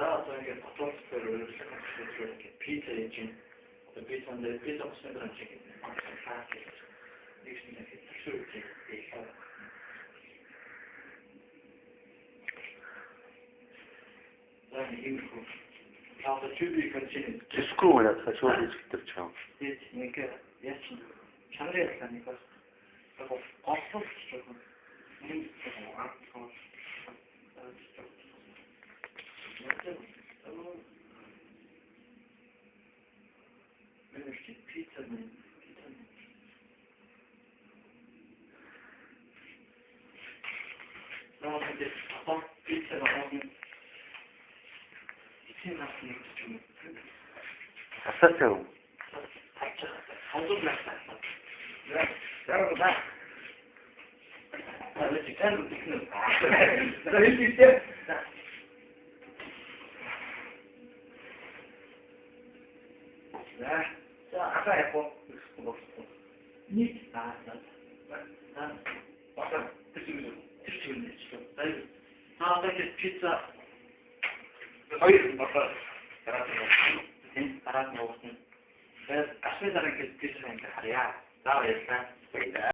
одоо ингээд готовствор өөрчлөлт ингээд пицца хийж пиццанд пицца бүсээр нь чиг фаст нэг шиг нэг төсөв хийж байгаа. Правда, чуби кончини. Дискуу яатаа шууд хэлдэг ч юм. Бид нэг яач чанараа нэг бас голлох гэж байна. Pizza. No, this hot pizza on. It's not new to. Асаасаа. Хондог настай. Яа, яа. Але читэн дикнэ. Тэр хэлээ. За, асаа яах вэ? Нийт pizza. Хоёр бата. Дараа нь явуулсан. Тэгээд ашиг дараа гэж пиццаа ингэ харъя. За баярлалаа.